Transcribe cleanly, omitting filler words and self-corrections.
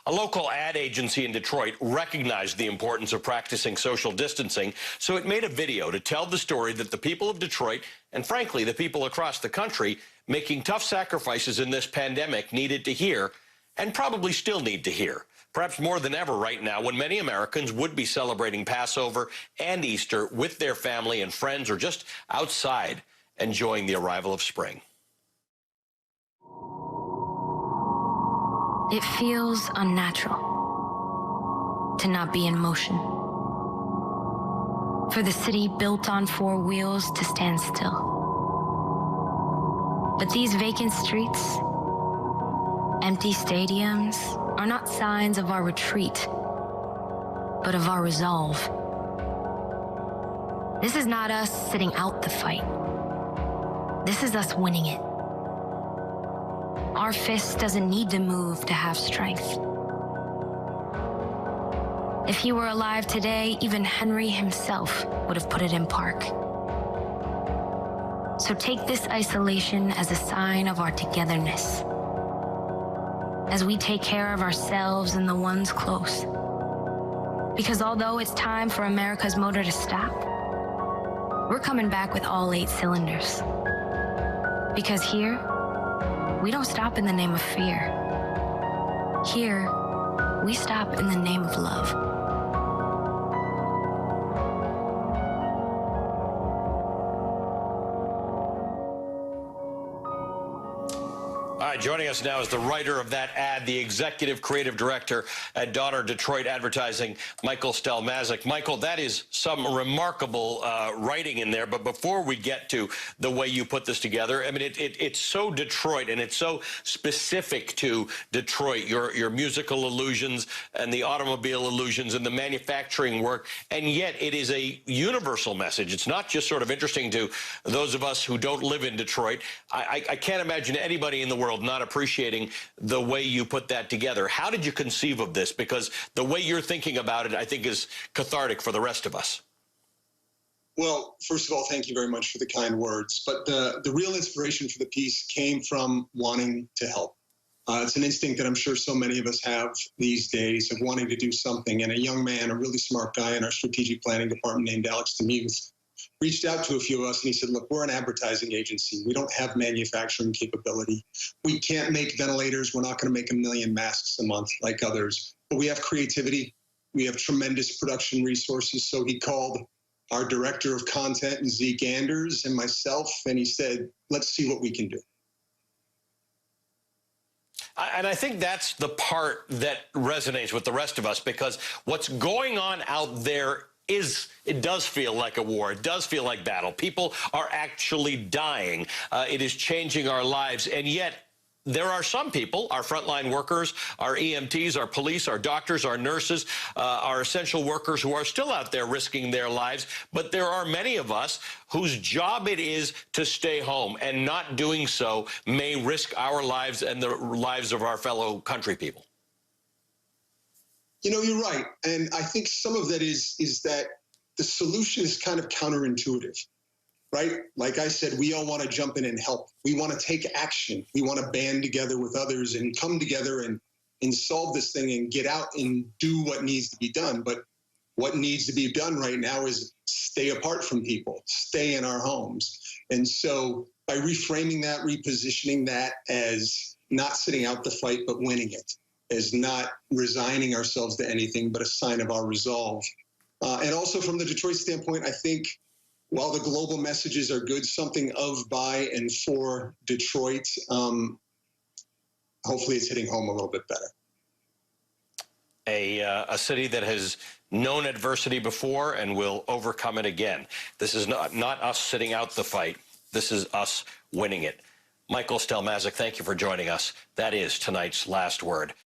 A local ad agency in Detroit recognized the importance of practicing social distancing, so it made a video to tell the story that the people of Detroit, and frankly, the people across the country, making tough sacrifices in this pandemic needed to hear, and probably still need to hear. Perhaps more than ever right now, when many Americans would be celebrating Passover and Easter with their family and friends, or just outside enjoying the arrival of spring. It feels unnatural to not be in motion. For the city built on four wheels to stand still. But these vacant streets, empty stadiums, are not signs of our retreat, but of our resolve. This is not us sitting out the fight. This is us winning it. Our fist doesn't need to move to have strength. If he were alive today, even Henry himself would have put it in park. So take this isolation as a sign of our togetherness, as we take care of ourselves and the ones close. Because although it's time for America's motor to stop, we're coming back with all 8 cylinders. Because here, we don't stop in the name of fear. Here, we stop in the name of love. All right, joining us now is the writer of that ad, the executive creative director at Donner Detroit Advertising, Michael Stelmaszek. Michael, that is some remarkable writing in there. But before we get to the way you put this together, I mean, it's so Detroit, and it's so specific to Detroit, your musical illusions and the automobile illusions and the manufacturing work. And yet it is a universal message. It's not just sort of interesting to those of us who don't live in Detroit. I can't imagine anybody in the world not appreciating the way you put that together. How did you conceive of this? Because the way you're thinking about it, I think, is cathartic for the rest of us. Well, first of all, thank you very much for the kind words. But the real inspiration for the piece came from wanting to help. It's an instinct that I'm sure so many of us have these days of wanting to do something. And a young man, a really smart guy in our strategic planning department named Alex Demuth, reached out to a few of us and he said, look, we're an advertising agency. We don't have manufacturing capability. We can't make ventilators. We're not going to make 1 million masks a month like others. But we have creativity. We have tremendous production resources. So he called our director of content, Zeke Anders, and myself, and he said, let's see what we can do. And I think that's the part that resonates with the rest of us, because what's going on out there it does feel like a war. It does feel like battle. People are actually dying. It is changing our lives. And yet there are some people, our frontline workers, our EMTs, our police, our doctors, our nurses, our essential workers who are still out there risking their lives. But there are many of us whose job it is to stay home, and not doing so may risk our lives and the lives of our fellow country people. You know, you're right. And I think some of that is that the solution is kind of counterintuitive, right? Like I said, we all want to jump in and help. We want to take action. We want to band together with others and come together and solve this thing and get out and do what needs to be done. But what needs to be done right now is stay apart from people, stay in our homes. And so by reframing that, repositioning that as not sitting out the fight, but winning it, as not resigning ourselves to anything, but a sign of our resolve. And also from the Detroit standpoint, I think while the global messages are good, something of, by, and for Detroit, hopefully it's hitting home a little bit better. A city that has known adversity before and will overcome it again. This is not us sitting out the fight. This is us winning it. Michael Stelmaszek, thank you for joining us. That is tonight's last word.